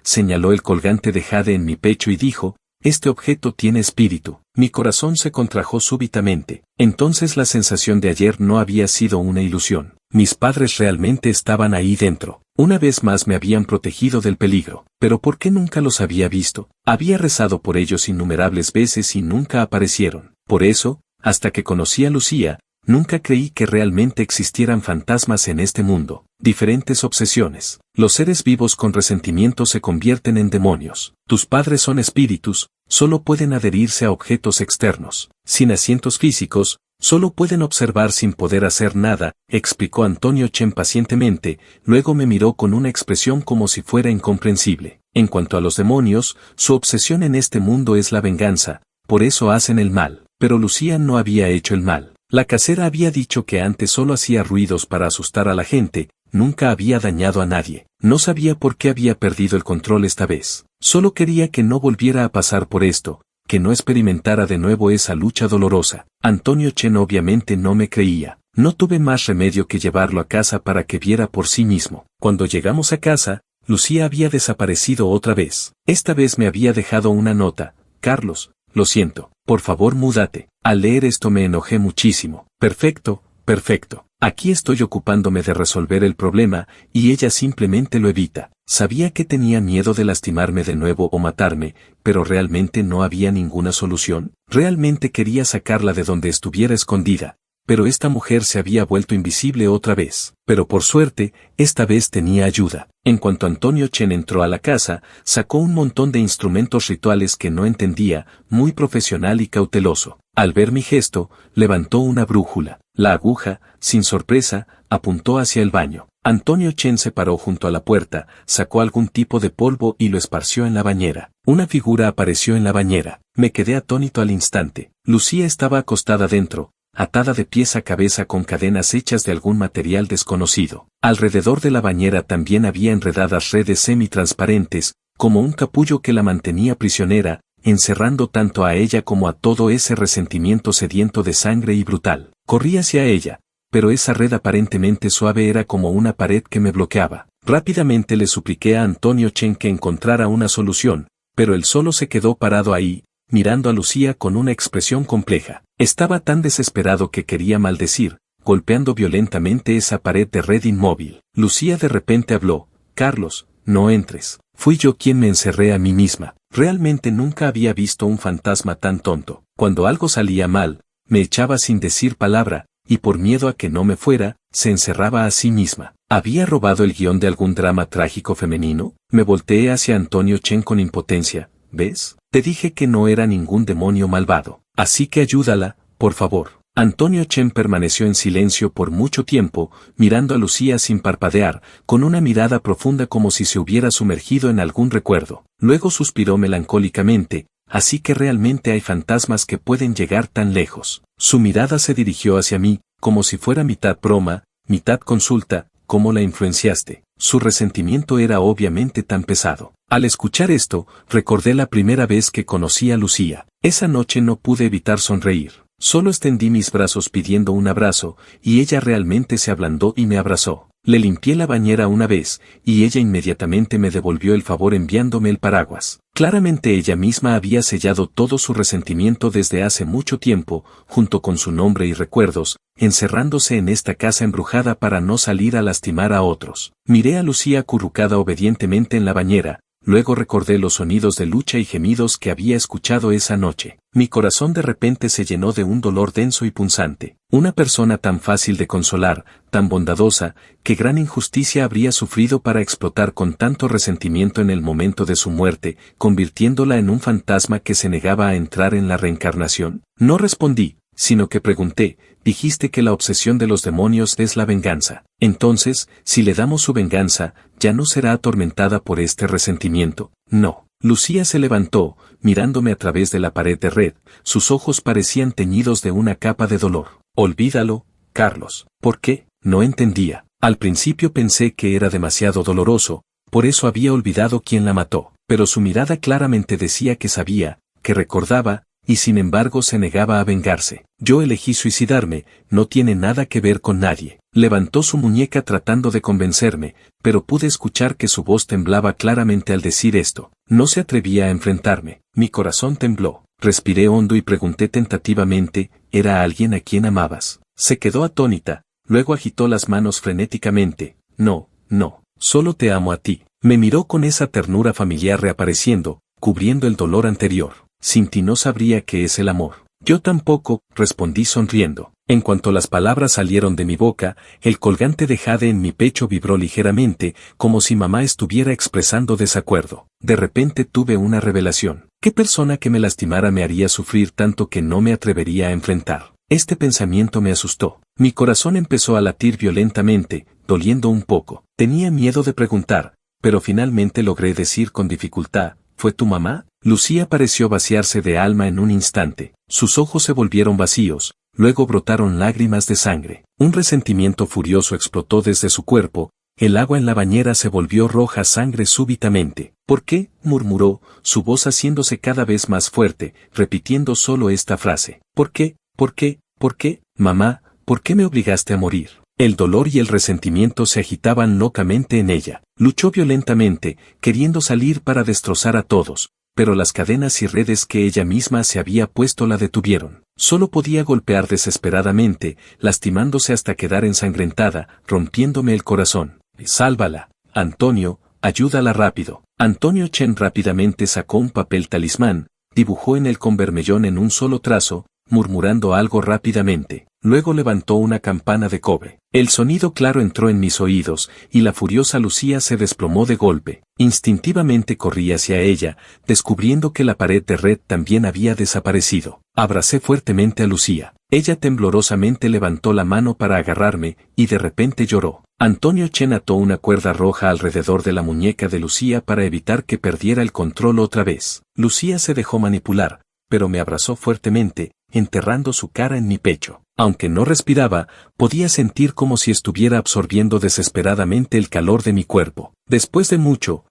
señaló el colgante de jade en mi pecho y dijo: este objeto tiene espíritu. Mi corazón se contrajo súbitamente. Entonces la sensación de ayer no había sido una ilusión. Mis padres realmente estaban ahí dentro. Una vez más me habían protegido del peligro. Pero ¿por qué nunca los había visto? Había rezado por ellos innumerables veces y nunca aparecieron. Por eso, hasta que conocí a Lucía, Nunca creí que realmente existieran fantasmas en este mundo. Diferentes obsesiones. Los seres vivos con resentimiento se convierten en demonios. Tus padres son espíritus, solo pueden adherirse a objetos externos, sin asientos físicos, solo pueden observar sin poder hacer nada, explicó Antonio Chen pacientemente, luego me miró con una expresión como si fuera incomprensible. En cuanto a los demonios, su obsesión en este mundo es la venganza, por eso hacen el mal. Pero Lucía no había hecho el mal. La casera había dicho que antes solo hacía ruidos para asustar a la gente, nunca había dañado a nadie. No sabía por qué había perdido el control esta vez. Solo quería que no volviera a pasar por esto, que no experimentara de nuevo esa lucha dolorosa. Antonio Chen obviamente no me creía. No tuve más remedio que llevarlo a casa para que viera por sí mismo. Cuando llegamos a casa, Lucía había desaparecido otra vez. Esta vez me había dejado una nota. Carlos, lo siento, por favor múdate. Al leer esto me enojé muchísimo. Perfecto, perfecto. Aquí estoy ocupándome de resolver el problema, y ella simplemente lo evita. Sabía que tenía miedo de lastimarme de nuevo o matarme, pero realmente no había ninguna solución. Realmente quería sacarla de donde estuviera escondida. Pero esta mujer se había vuelto invisible otra vez. Pero por suerte, esta vez tenía ayuda. En cuanto Antonio Chen entró a la casa, sacó un montón de instrumentos rituales que no entendía, muy profesional y cauteloso. Al ver mi gesto, levantó una brújula. La aguja, sin sorpresa, apuntó hacia el baño. Antonio Chen se paró junto a la puerta, sacó algún tipo de polvo y lo esparció en la bañera. Una figura apareció en la bañera. Me quedé atónito al instante. Lucía estaba acostada dentro, atada de pies a cabeza con cadenas hechas de algún material desconocido. Alrededor de la bañera también había enredadas redes semitransparentes, como un capullo que la mantenía prisionera, encerrando tanto a ella como a todo ese resentimiento sediento de sangre y brutal. Corrí hacia ella, pero esa red aparentemente suave era como una pared que me bloqueaba. Rápidamente le supliqué a Antonio Chen que encontrara una solución, pero él solo se quedó parado ahí, mirando a Lucía con una expresión compleja. Estaba tan desesperado que quería maldecir, golpeando violentamente esa pared de red inmóvil. Lucía de repente habló: Carlos, no entres. Fui yo quien me encerré a mí misma. Realmente nunca había visto un fantasma tan tonto. Cuando algo salía mal, me echaba sin decir palabra, y por miedo a que no me fuera, se encerraba a sí misma. ¿Había robado el guión de algún drama trágico femenino? Me volteé hacia Antonio Chen con impotencia. ¿Ves? Te dije que no era ningún demonio malvado. Así que ayúdala, por favor. Antonio Chen permaneció en silencio por mucho tiempo, mirando a Lucía sin parpadear, con una mirada profunda como si se hubiera sumergido en algún recuerdo. Luego suspiró melancólicamente: así que realmente hay fantasmas que pueden llegar tan lejos. Su mirada se dirigió hacia mí, como si fuera mitad broma, mitad consulta. ¿Cómo la influenciaste? Su resentimiento era obviamente tan pesado. Al escuchar esto, recordé la primera vez que conocí a Lucía. Esa noche no pude evitar sonreír. Solo extendí mis brazos pidiendo un abrazo, y ella realmente se ablandó y me abrazó. Le limpié la bañera una vez, y ella inmediatamente me devolvió el favor enviándome el paraguas. Claramente ella misma había sellado todo su resentimiento desde hace mucho tiempo, junto con su nombre y recuerdos, encerrándose en esta casa embrujada para no salir a lastimar a otros. Miré a Lucía acurrucada obedientemente en la bañera. Luego recordé los sonidos de lucha y gemidos que había escuchado esa noche. Mi corazón de repente se llenó de un dolor denso y punzante. Una persona tan fácil de consolar, tan bondadosa, qué gran injusticia habría sufrido para explotar con tanto resentimiento en el momento de su muerte, convirtiéndola en un fantasma que se negaba a entrar en la reencarnación. No respondí, sino que pregunté: dijiste que la obsesión de los demonios es la venganza. Entonces, si le damos su venganza, ¿ya no será atormentada por este resentimiento? No. Lucía se levantó, mirándome a través de la pared de red, sus ojos parecían teñidos de una capa de dolor. Olvídalo, Carlos. ¿Por qué? No entendía. Al principio pensé que era demasiado doloroso, por eso había olvidado quién la mató, pero su mirada claramente decía que sabía, que recordaba, y sin embargo se negaba a vengarse. Yo elegí suicidarme, no tiene nada que ver con nadie. Levantó su muñeca tratando de convencerme, pero pude escuchar que su voz temblaba claramente al decir esto. No se atrevía a enfrentarme. Mi corazón tembló. Respiré hondo y pregunté tentativamente: ¿era alguien a quien amabas? Se quedó atónita, luego agitó las manos frenéticamente. No, no, solo te amo a ti. Me miró con esa ternura familiar reapareciendo, cubriendo el dolor anterior. Sin ti no sabría qué es el amor. Yo tampoco, respondí sonriendo. En cuanto las palabras salieron de mi boca, el colgante de jade en mi pecho vibró ligeramente, como si mamá estuviera expresando desacuerdo. De repente tuve una revelación. ¿Qué persona que me lastimara me haría sufrir tanto que no me atrevería a enfrentar? Este pensamiento me asustó. Mi corazón empezó a latir violentamente, doliendo un poco. Tenía miedo de preguntar, pero finalmente logré decir con dificultad, ¿fue tu mamá? Lucía pareció vaciarse de alma en un instante. Sus ojos se volvieron vacíos, luego brotaron lágrimas de sangre. Un resentimiento furioso explotó desde su cuerpo, el agua en la bañera se volvió roja sangre súbitamente. ¿Por qué? Murmuró, su voz haciéndose cada vez más fuerte, repitiendo solo esta frase. ¿Por qué? ¿Por qué? ¿Por qué? Mamá, ¿por qué me obligaste a morir? El dolor y el resentimiento se agitaban locamente en ella. Luchó violentamente, queriendo salir para destrozar a todos, pero las cadenas y redes que ella misma se había puesto la detuvieron. Solo podía golpear desesperadamente, lastimándose hasta quedar ensangrentada, rompiéndome el corazón. Sálvala, Antonio, ayúdala rápido. Antonio Chen rápidamente sacó un papel talismán, dibujó en él con bermellón en un solo trazo, murmurando algo rápidamente. Luego levantó una campana de cobre. El sonido claro entró en mis oídos, y la furiosa Lucía se desplomó de golpe. Instintivamente corrí hacia ella, descubriendo que la pared de red también había desaparecido. Abracé fuertemente a Lucía. Ella temblorosamente levantó la mano para agarrarme, y de repente lloró. Antonio Chen ató una cuerda roja alrededor de la muñeca de Lucía para evitar que perdiera el control otra vez. Lucía se dejó manipular, pero me abrazó fuertemente, enterrando su cara en mi pecho. Aunque no respiraba, podía sentir como si estuviera absorbiendo desesperadamente el calor de mi cuerpo. Después de mucho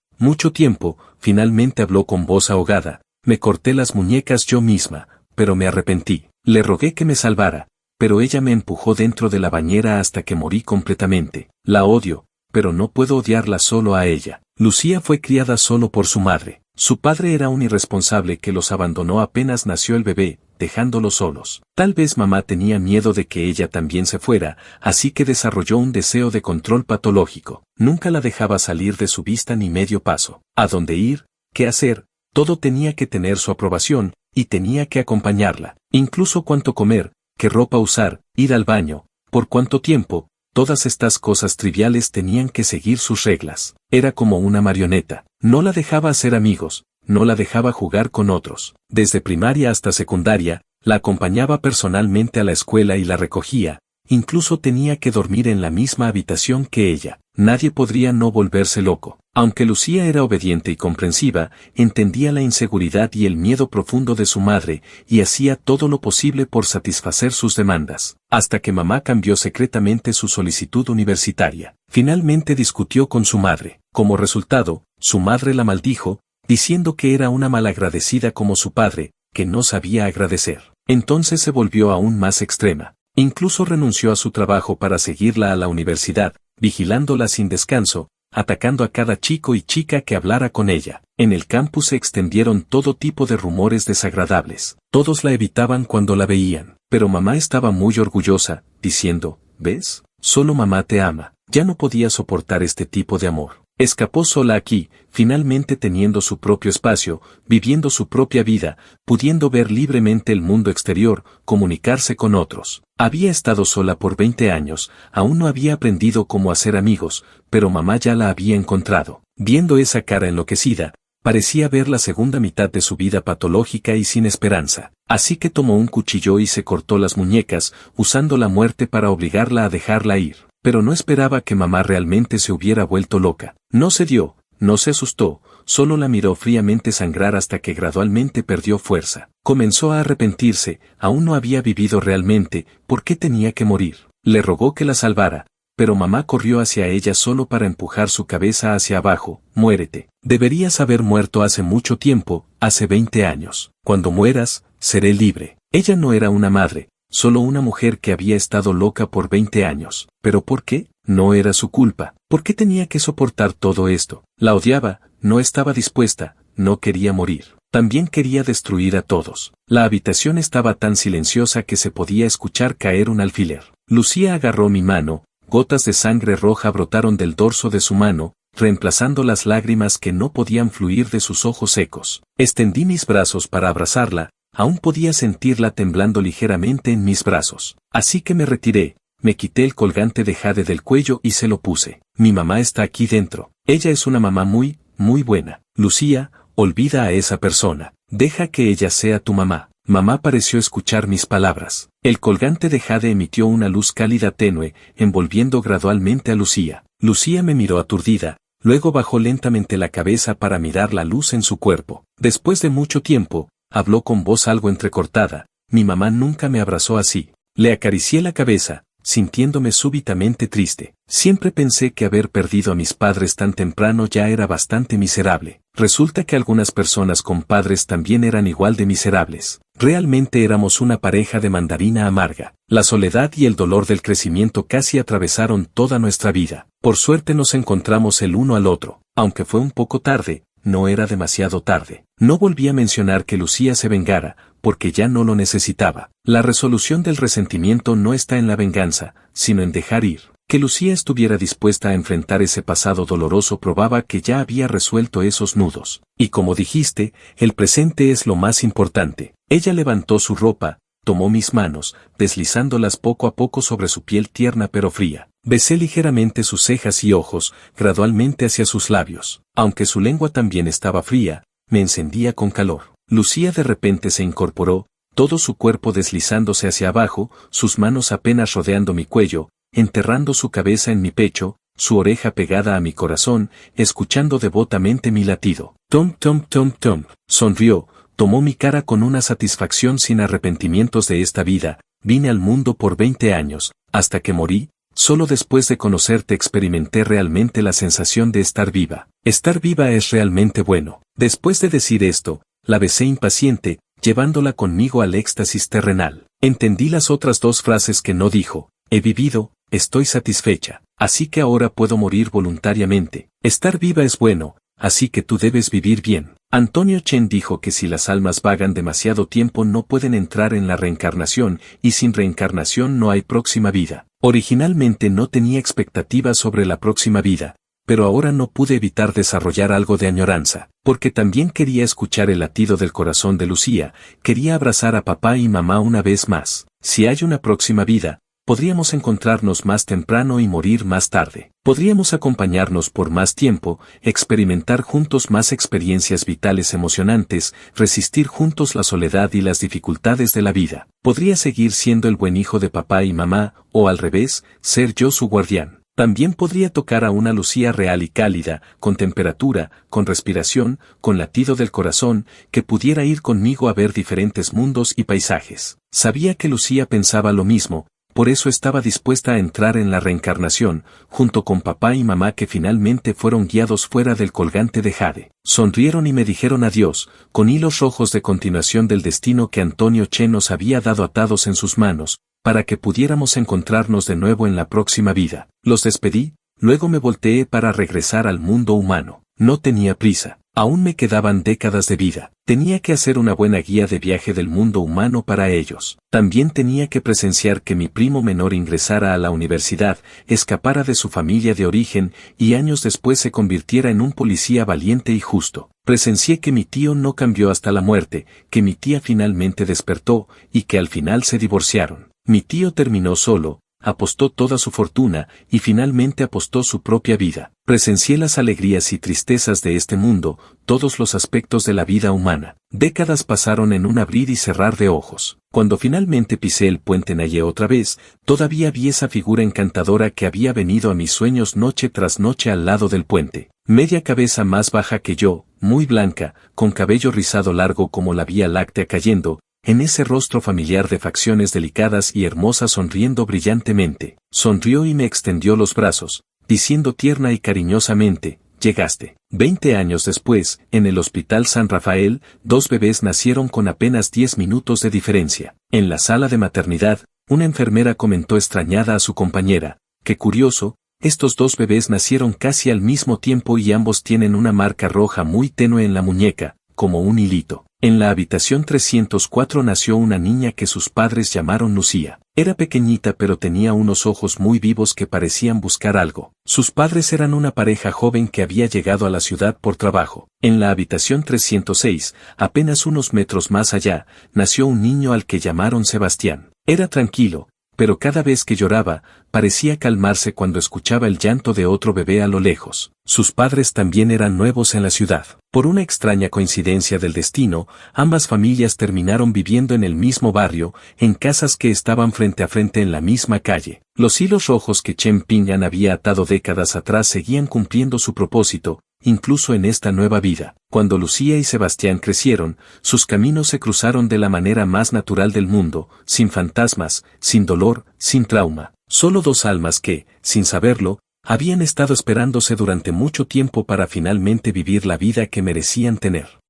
tiempo, finalmente habló con voz ahogada. Me corté las muñecas yo misma, pero me arrepentí. Le rogué que me salvara, pero ella me empujó dentro de la bañera hasta que morí completamente. La odio, pero no puedo odiarla solo a ella. Lucía fue criada solo por su madre. Su padre era un irresponsable que los abandonó apenas nació el bebé, dejándolos solos. Tal vez mamá tenía miedo de que ella también se fuera, así que desarrolló un deseo de control patológico. Nunca la dejaba salir de su vista ni medio paso. A dónde ir, qué hacer, todo tenía que tener su aprobación, y tenía que acompañarla. Incluso cuánto comer, qué ropa usar, ir al baño, por cuánto tiempo, todas estas cosas triviales tenían que seguir sus reglas. Era como una marioneta. No la dejaba hacer amigos, no la dejaba jugar con otros. Desde primaria hasta secundaria, la acompañaba personalmente a la escuela y la recogía, incluso tenía que dormir en la misma habitación que ella. Nadie podría no volverse loco. Aunque Lucía era obediente y comprensiva, entendía la inseguridad y el miedo profundo de su madre, y hacía todo lo posible por satisfacer sus demandas, hasta que mamá cambió secretamente su solicitud universitaria. Finalmente discutió con su madre. Como resultado, su madre la maldijo, diciendo que era una malagradecida como su padre, que no sabía agradecer. Entonces se volvió aún más extrema. Incluso renunció a su trabajo para seguirla a la universidad, vigilándola sin descanso, atacando a cada chico y chica que hablara con ella. En el campus se extendieron todo tipo de rumores desagradables. Todos la evitaban cuando la veían, pero mamá estaba muy orgullosa, diciendo, ¿ves? Solo mamá te ama. Ya no podía soportar este tipo de amor. Escapó sola aquí, finalmente teniendo su propio espacio, viviendo su propia vida, pudiendo ver libremente el mundo exterior, comunicarse con otros. Había estado sola por 20 años, aún no había aprendido cómo hacer amigos, pero mamá ya la había encontrado. Viendo esa cara enloquecida, parecía ver la segunda mitad de su vida patológica y sin esperanza. Así que tomó un cuchillo y se cortó las muñecas, usando la muerte para obligarla a dejarla ir. Pero no esperaba que mamá realmente se hubiera vuelto loca. No cedió, no se asustó, solo la miró fríamente sangrar hasta que gradualmente perdió fuerza. Comenzó a arrepentirse, aún no había vivido realmente, ¿por qué tenía que morir? Le rogó que la salvara, pero mamá corrió hacia ella solo para empujar su cabeza hacia abajo. Muérete. Deberías haber muerto hace mucho tiempo, hace 20 años. Cuando mueras, seré libre. Ella no era una madre, solo una mujer que había estado loca por 20 años. ¿Pero por qué? No era su culpa. ¿Por qué tenía que soportar todo esto? La odiaba, no estaba dispuesta, no quería morir. También quería destruir a todos. La habitación estaba tan silenciosa que se podía escuchar caer un alfiler. Lucía agarró mi mano, gotas de sangre roja brotaron del dorso de su mano, reemplazando las lágrimas que no podían fluir de sus ojos secos. Extendí mis brazos para abrazarla, Aún podía sentirla temblando ligeramente en mis brazos. Así que me retiré, me quité el colgante de jade del cuello y se lo puse. Mi mamá está aquí dentro. Ella es una mamá muy, muy buena. Lucía, olvida a esa persona. Deja que ella sea tu mamá. Mamá pareció escuchar mis palabras. El colgante de jade emitió una luz cálida tenue, envolviendo gradualmente a Lucía. Lucía me miró aturdida, luego bajó lentamente la cabeza para mirar la luz en su cuerpo. Después de mucho tiempo, habló con voz algo entrecortada. Mi mamá nunca me abrazó así. Le acaricié la cabeza, sintiéndome súbitamente triste. Siempre pensé que haber perdido a mis padres tan temprano ya era bastante miserable. Resulta que algunas personas con padres también eran igual de miserables. Realmente éramos una pareja de mandarina amarga. La soledad y el dolor del crecimiento casi atravesaron toda nuestra vida. Por suerte nos encontramos el uno al otro. Aunque fue un poco tarde, no era demasiado tarde. No volví a mencionar que Lucía se vengara, porque ya no lo necesitaba. La resolución del resentimiento no está en la venganza, sino en dejar ir. Que Lucía estuviera dispuesta a enfrentar ese pasado doloroso probaba que ya había resuelto esos nudos. Y como dijiste, el presente es lo más importante. Ella levantó su ropa, tomó mis manos, deslizándolas poco a poco sobre su piel tierna pero fría. Besé ligeramente sus cejas y ojos, gradualmente hacia sus labios. Aunque su lengua también estaba fría, me encendía con calor. Lucía de repente se incorporó, todo su cuerpo deslizándose hacia abajo, sus manos apenas rodeando mi cuello, enterrando su cabeza en mi pecho, su oreja pegada a mi corazón, escuchando devotamente mi latido. Tom, tom, tom, tom. Sonrió, tomó mi cara con una satisfacción sin arrepentimientos de esta vida. Vine al mundo por 20 años, hasta que morí. Solo después de conocerte experimenté realmente la sensación de estar viva. Estar viva es realmente bueno. Después de decir esto, la besé impaciente, llevándola conmigo al éxtasis terrenal. Entendí las otras dos frases que no dijo. He vivido, estoy satisfecha, así que ahora puedo morir voluntariamente. Estar viva es bueno, así que tú debes vivir bien. Antonio Chen dijo que si las almas vagan demasiado tiempo no pueden entrar en la reencarnación, y sin reencarnación no hay próxima vida. Originalmente no tenía expectativas sobre la próxima vida, pero ahora no pude evitar desarrollar algo de añoranza, porque también quería escuchar el latido del corazón de Lucía, quería abrazar a papá y mamá una vez más. Si hay una próxima vida, podríamos encontrarnos más temprano y morir más tarde. Podríamos acompañarnos por más tiempo, experimentar juntos más experiencias vitales emocionantes, resistir juntos la soledad y las dificultades de la vida. Podría seguir siendo el buen hijo de papá y mamá, o al revés, ser yo su guardián. También podría tocar a una Lucía real y cálida, con temperatura, con respiración, con latido del corazón, que pudiera ir conmigo a ver diferentes mundos y paisajes. Sabía que Lucía pensaba lo mismo, por eso estaba dispuesta a entrar en la reencarnación, junto con papá y mamá que finalmente fueron guiados fuera del colgante de jade. Sonrieron y me dijeron adiós, con hilos rojos de continuación del destino que Antonio Chen nos había dado atados en sus manos, para que pudiéramos encontrarnos de nuevo en la próxima vida. Los despedí, luego me volteé para regresar al mundo humano. No tenía prisa. Aún me quedaban décadas de vida. Tenía que hacer una buena guía de viaje del mundo humano para ellos. También tenía que presenciar que mi primo menor ingresara a la universidad, escapara de su familia de origen y años después se convirtiera en un policía valiente y justo. Presencié que mi tío no cambió hasta la muerte, que mi tía finalmente despertó y que al final se divorciaron. Mi tío terminó solo, apostó toda su fortuna y finalmente apostó su propia vida. Presencié las alegrías y tristezas de este mundo, todos los aspectos de la vida humana. Décadas pasaron en un abrir y cerrar de ojos. Cuando finalmente pisé el puente Naye otra vez, todavía vi esa figura encantadora que había venido a mis sueños noche tras noche al lado del puente. Media cabeza más baja que yo, muy blanca, con cabello rizado largo como la Vía Láctea cayendo, en ese rostro familiar de facciones delicadas y hermosas sonriendo brillantemente. Sonrió y me extendió los brazos, diciendo tierna y cariñosamente, llegaste. 20 años después, en el Hospital San Rafael, 2 bebés nacieron con apenas 10 minutos de diferencia. En la sala de maternidad, una enfermera comentó extrañada a su compañera, qué curioso, estos 2 bebés nacieron casi al mismo tiempo y ambos tienen una marca roja muy tenue en la muñeca, como un hilito. En la habitación 304 nació una niña que sus padres llamaron Lucía. Era pequeñita pero tenía unos ojos muy vivos que parecían buscar algo. Sus padres eran una pareja joven que había llegado a la ciudad por trabajo. En la habitación 306, apenas unos metros más allá, nació un niño al que llamaron Sebastián. Era tranquilo, pero cada vez que lloraba, parecía calmarse cuando escuchaba el llanto de otro bebé a lo lejos. Sus padres también eran nuevos en la ciudad. Por una extraña coincidencia del destino, ambas familias terminaron viviendo en el mismo barrio, en casas que estaban frente a frente en la misma calle. Los hilos rojos que Chen Ping'an había atado décadas atrás seguían cumpliendo su propósito, incluso en esta nueva vida. Cuando Lucía y Sebastián crecieron, sus caminos se cruzaron de la manera más natural del mundo, sin fantasmas, sin dolor, sin trauma. Solo dos almas que, sin saberlo, habían estado esperándose durante mucho tiempo para finalmente vivir la vida que merecían tener.